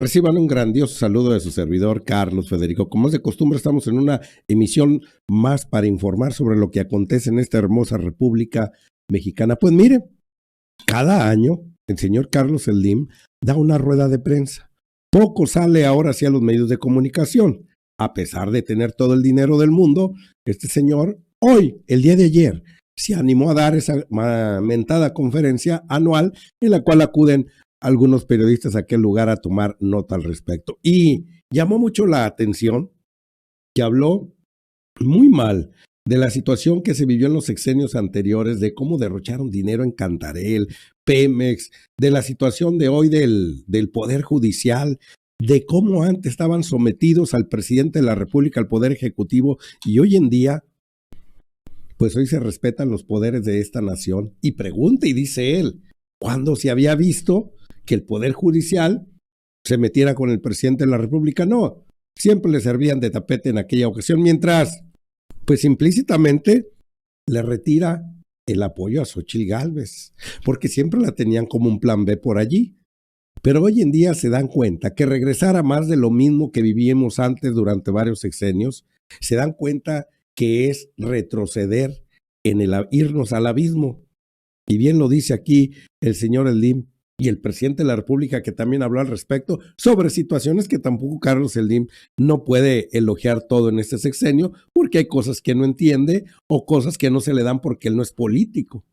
Reciban un grandioso saludo de su servidor Carlos Federico. Como es de costumbre, estamos en una emisión más para informar sobre lo que acontece en esta hermosa República Mexicana. Pues mire, cada año el señor Carlos Slim da una rueda de prensa. Poco sale ahora hacia los medios de comunicación. A pesar de tener todo el dinero del mundo, este señor hoy, el día de ayer, se animó a dar esa mentada conferencia anual en la cual acuden algunos periodistas a aquel lugar a tomar nota al respecto. Y llamó mucho la atención que habló muy mal de la situación que se vivió en los sexenios anteriores, de cómo derrocharon dinero en Cantarell, Pemex, de la situación de hoy del Poder Judicial, de cómo antes estaban sometidos al presidente de la República, al Poder Ejecutivo, y hoy en día, pues hoy se respetan los poderes de esta nación. Y pregunta y dice él, ¿cuándo se había visto que el Poder Judicial se metiera con el presidente de la República? No, siempre le servían de tapete en aquella ocasión, mientras, pues implícitamente, le retira el apoyo a Xóchitl Gálvez, porque siempre la tenían como un plan B por allí. Pero hoy en día se dan cuenta que regresar a más de lo mismo que vivíamos antes durante varios sexenios, se dan cuenta que es retroceder en irnos al abismo. Y bien lo dice aquí el señor Slim y el presidente de la República, que también habló al respecto sobre situaciones que tampoco Carlos Slim no puede elogiar todo en este sexenio, porque hay cosas que no entiende o cosas que no se le dan porque él no es político.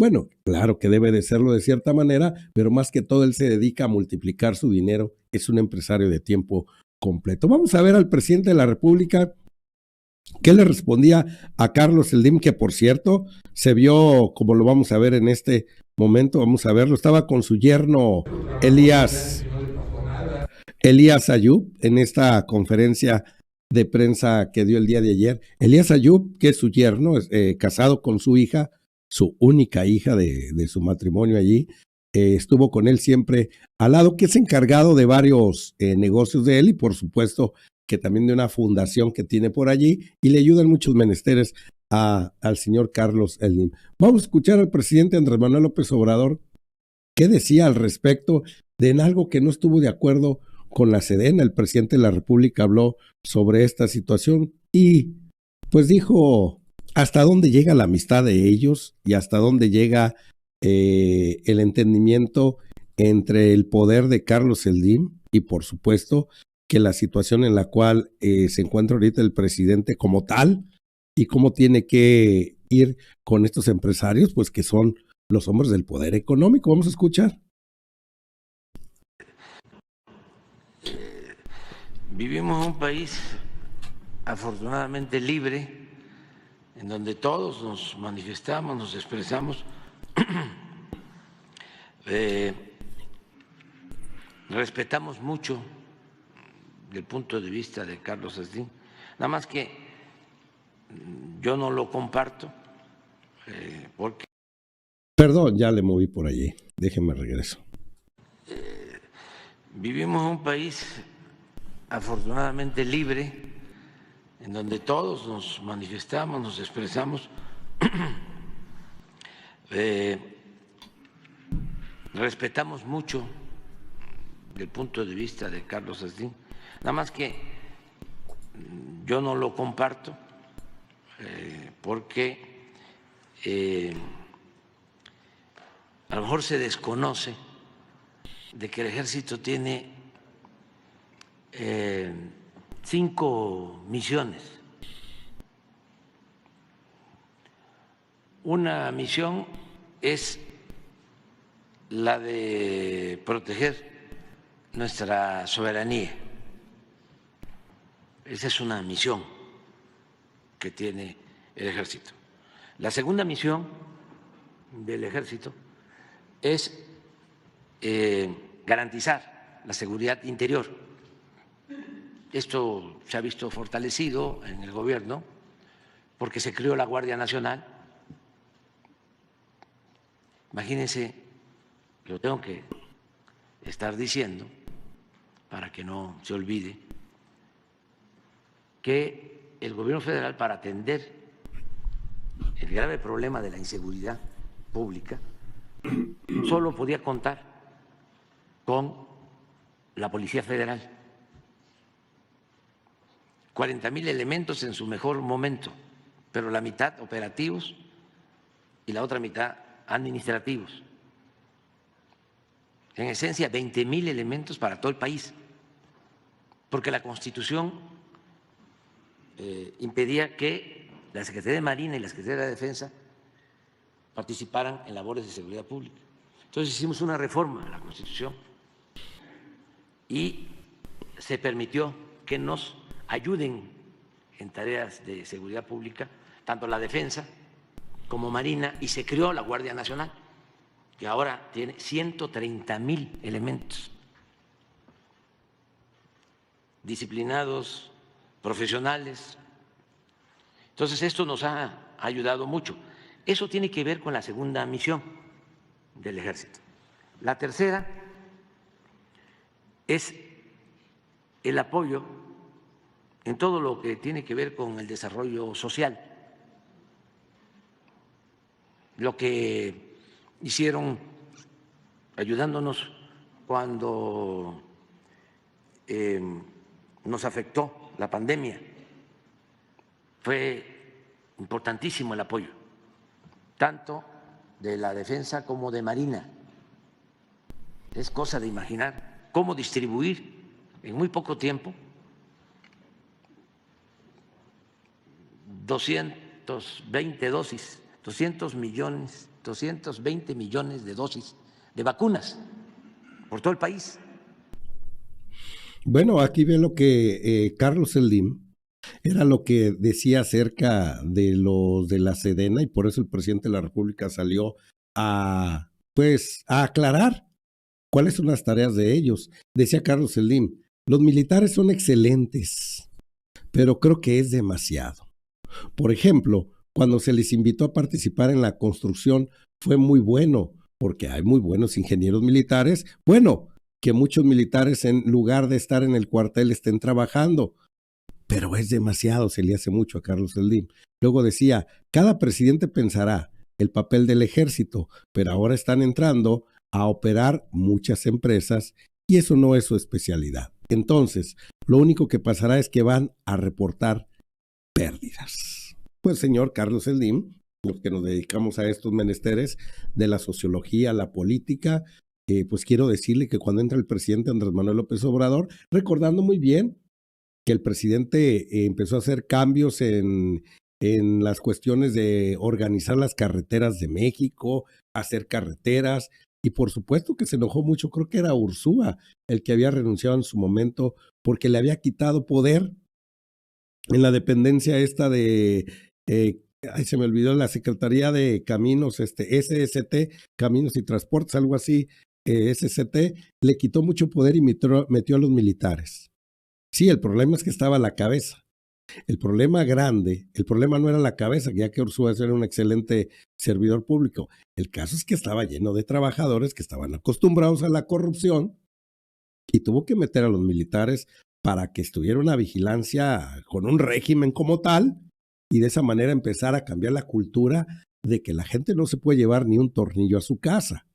Bueno, claro que debe de serlo de cierta manera, pero más que todo él se dedica a multiplicar su dinero, es un empresario de tiempo completo. Vamos a ver al presidente de la República qué le respondía a Carlos Slim, que por cierto se vio, como lo vamos a ver en este momento, vamos a verlo, estaba con su yerno Elías Ayub en esta conferencia de prensa que dio el día de ayer. Elías Ayub, que es su yerno, casado con su hija, su única hija de su matrimonio allí, estuvo con él siempre al lado, que es encargado de varios negocios de él y por supuesto que también de una fundación que tiene por allí y le ayudan muchos menesteres al señor Carlos Slim. Vamos a escuchar al presidente Andrés Manuel López Obrador qué decía al respecto de en algo que no estuvo de acuerdo con la Sedena. El presidente de la República habló sobre esta situación y pues dijo hasta dónde llega la amistad de ellos y hasta dónde llega el entendimiento entre el poder de Carlos Slim y por supuesto que la situación en la cual se encuentra ahorita el presidente como tal y cómo tiene que ir con estos empresarios, pues que son los hombres del poder económico. Vamos a escuchar. Vivimos en un país afortunadamente libre, en donde todos nos manifestamos, nos expresamos. Respetamos mucho el punto de vista de Carlos Slim, nada más que yo no lo comparto porque... Perdón, ya le moví por allí, déjenme regreso. Vivimos en un país afortunadamente libre, en donde todos nos manifestamos, nos expresamos. Respetamos mucho el punto de vista de Carlos Slim, nada más que yo no lo comparto porque a lo mejor se desconoce de que el ejército tiene 5 misiones. Una misión es la de proteger nuestra soberanía. Esa es una misión que tiene el ejército. La segunda misión del ejército es garantizar la seguridad interior. Esto se ha visto fortalecido en el gobierno porque se creó la Guardia Nacional. Imagínense, lo tengo que estar diciendo para que no se olvide, que el gobierno federal, para atender el grave problema de la inseguridad pública, solo podía contar con la Policía Federal. 40,000 elementos en su mejor momento, pero la mitad operativos y la otra mitad administrativos. En esencia, 20,000 elementos para todo el país, porque la Constitución impedía que la Secretaría de Marina y la Secretaría de la Defensa participaran en labores de seguridad pública. Entonces hicimos una reforma a la Constitución y se permitió que nos ayuden en tareas de seguridad pública, tanto la Defensa como Marina, y se creó la Guardia Nacional, que ahora tiene 130,000 elementos disciplinados, profesionales. Entonces esto nos ha ayudado mucho. Eso tiene que ver con la segunda misión del Ejército. La tercera es el apoyo en todo lo que tiene que ver con el desarrollo social. Lo que hicieron ayudándonos cuando nos afectó la pandemia. Fue importantísimo el apoyo, tanto de la Defensa como de Marina. Es cosa de imaginar cómo distribuir en muy poco tiempo 220 dosis, 220 millones de dosis de vacunas por todo el país. Bueno, aquí ve lo que Carlos Slim era lo que decía acerca de los de la Sedena, y por eso el presidente de la República salió a aclarar cuáles son las tareas de ellos. Decía Carlos Slim, los militares son excelentes, pero creo que es demasiado. Por ejemplo, cuando se les invitó a participar en la construcción fue muy bueno, porque hay muy buenos ingenieros militares. Bueno, que muchos militares en lugar de estar en el cuartel estén trabajando, pero es demasiado, se le hace mucho a Carlos Slim. Luego decía, cada presidente pensará el papel del ejército, pero ahora están entrando a operar muchas empresas y eso no es su especialidad. Entonces, lo único que pasará es que van a reportar pérdidas. Pues señor Carlos Slim, los que nos dedicamos a estos menesteres de la sociología, la política, pues quiero decirle que cuando entra el presidente Andrés Manuel López Obrador, recordando muy bien que el presidente empezó a hacer cambios en las cuestiones de organizar las carreteras de México, hacer carreteras, y por supuesto que se enojó mucho, creo que era Ursúa el que había renunciado en su momento porque le había quitado poder en la dependencia esta de, se me olvidó, la Secretaría de Caminos, SST, Caminos y Transportes, algo así, SST, le quitó mucho poder y metió a los militares. Sí, el problema es que estaba a la cabeza. El problema grande, el problema no era la cabeza, ya que Ursúa era un excelente servidor público. El caso es que estaba lleno de trabajadores que estaban acostumbrados a la corrupción y tuvo que meter a los militares para que estuviera una vigilancia con un régimen como tal y de esa manera empezar a cambiar la cultura de que la gente no se puede llevar ni un tornillo a su casa.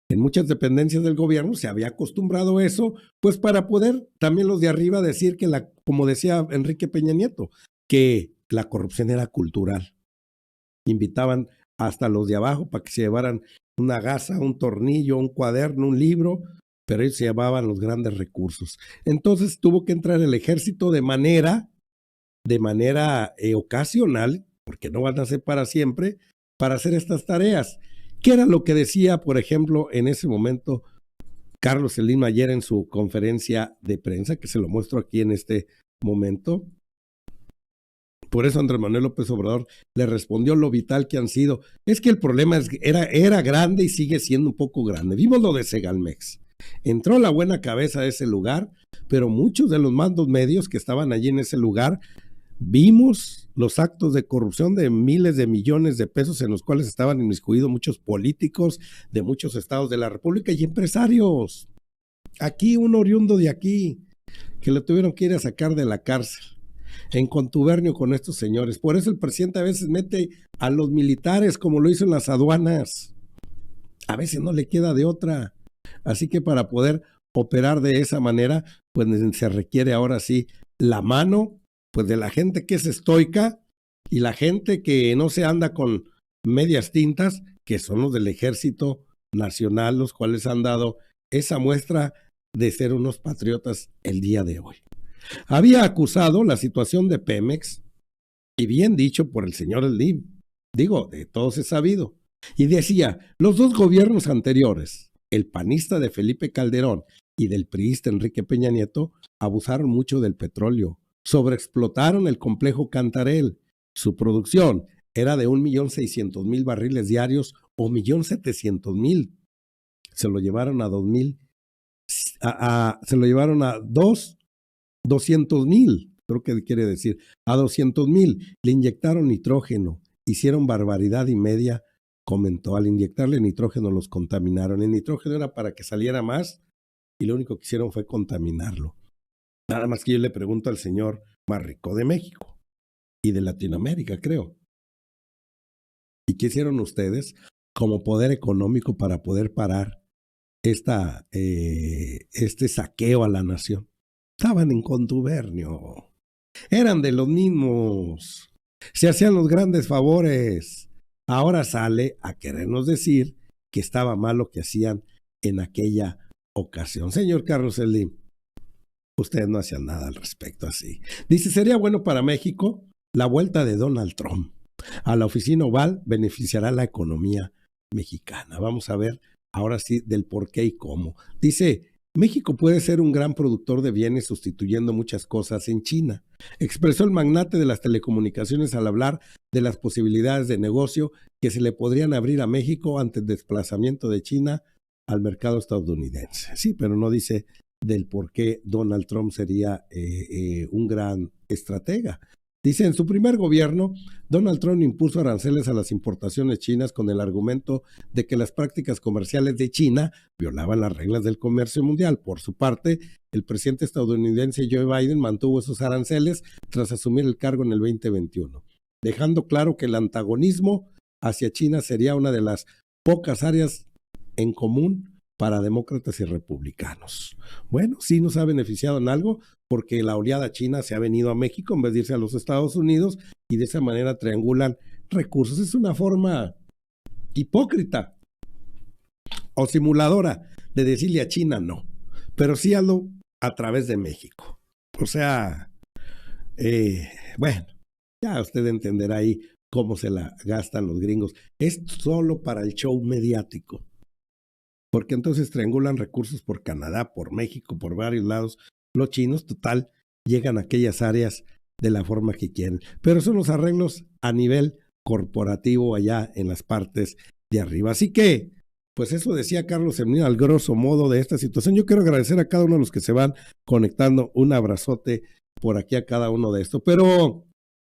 En muchas dependencias del gobierno se había acostumbrado eso, pues para poder también los de arriba decir que, como decía Enrique Peña Nieto, que la corrupción era cultural. Invitaban hasta los de abajo para que se llevaran una gasa, un tornillo, un cuaderno, un libro, pero ellos se llevaban los grandes recursos. Entonces tuvo que entrar el ejército de manera ocasional, porque no van a ser para siempre, para hacer estas tareas. ¿Qué era lo que decía, por ejemplo, en ese momento Carlos Slim ayer en su conferencia de prensa, que se lo muestro aquí en este momento? Por eso Andrés Manuel López Obrador le respondió lo vital que han sido. Es que el problema era grande y sigue siendo un poco grande. Vimos lo de Segalmex. Entró la buena cabeza a ese lugar, pero muchos de los mandos medios que estaban allí en ese lugar, vimos los actos de corrupción de miles de millones de pesos en los cuales estaban inmiscuidos muchos políticos de muchos estados de la República y empresarios. Aquí un oriundo de aquí, que lo tuvieron que ir a sacar de la cárcel, en contubernio con estos señores. Por eso el presidente a veces mete a los militares como lo hizo en las aduanas. A veces no le queda de otra. Así que para poder operar de esa manera, pues se requiere ahora sí la mano, pues de la gente que es estoica y la gente que no se anda con medias tintas, que son los del Ejército Nacional, los cuales han dado esa muestra de ser unos patriotas el día de hoy. Había acusado la situación de Pemex, y bien dicho por el señor Slim, digo, de todos es sabido, y decía, los dos gobiernos anteriores, el panista de Felipe Calderón y del priista Enrique Peña Nieto, abusaron mucho del petróleo, sobreexplotaron el complejo Cantarell, su producción era de 1.600.000 barriles diarios o 1.700.000, se lo llevaron a 2.000, se lo llevaron a 200.000, creo que quiere decir, a 200.000, le inyectaron nitrógeno, hicieron barbaridad y media, comentó, al inyectarle nitrógeno los contaminaron, el nitrógeno era para que saliera más y lo único que hicieron fue contaminarlo. Nada más que yo le pregunto al señor más rico de México y de Latinoamérica, creo. ¿Y qué hicieron ustedes como poder económico para poder parar este saqueo a la nación? Estaban en contubernio, eran de los mismos, se hacían los grandes favores. Ahora sale a querernos decir que estaba mal lo que hacían en aquella ocasión. Señor Carlos Slim, ustedes no hacían nada al respecto así. Dice, sería bueno para México la vuelta de Donald Trump a la oficina oval, beneficiará la economía mexicana. Vamos a ver ahora sí del por qué y cómo. Dice, México puede ser un gran productor de bienes sustituyendo muchas cosas en China, expresó el magnate de las telecomunicaciones al hablar de las posibilidades de negocio que se le podrían abrir a México ante el desplazamiento de China al mercado estadounidense. Sí, pero no dice del por qué Donald Trump sería un gran estratega. Dice, en su primer gobierno, Donald Trump impuso aranceles a las importaciones chinas con el argumento de que las prácticas comerciales de China violaban las reglas del comercio mundial. Por su parte, el presidente estadounidense Joe Biden mantuvo esos aranceles tras asumir el cargo en el 2021, dejando claro que el antagonismo hacia China sería una de las pocas áreas en común para demócratas y republicanos. Bueno, sí nos ha beneficiado en algo, porque la oleada china se ha venido a México en vez de irse a los Estados Unidos y de esa manera triangulan recursos. Es una forma hipócrita o simuladora de decirle a China no, pero sí hazlo a través de México. O sea, bueno, ya usted entenderá ahí cómo se la gastan los gringos. Es solo para el show mediático, porque entonces triangulan recursos por Canadá, por México, por varios lados. Los chinos, total, llegan a aquellas áreas de la forma que quieren. Pero son los arreglos a nivel corporativo allá en las partes de arriba. Así que, pues eso decía Carlos Slim al grosso modo de esta situación. Yo quiero agradecer a cada uno de los que se van conectando. Un abrazote por aquí a cada uno de estos. Pero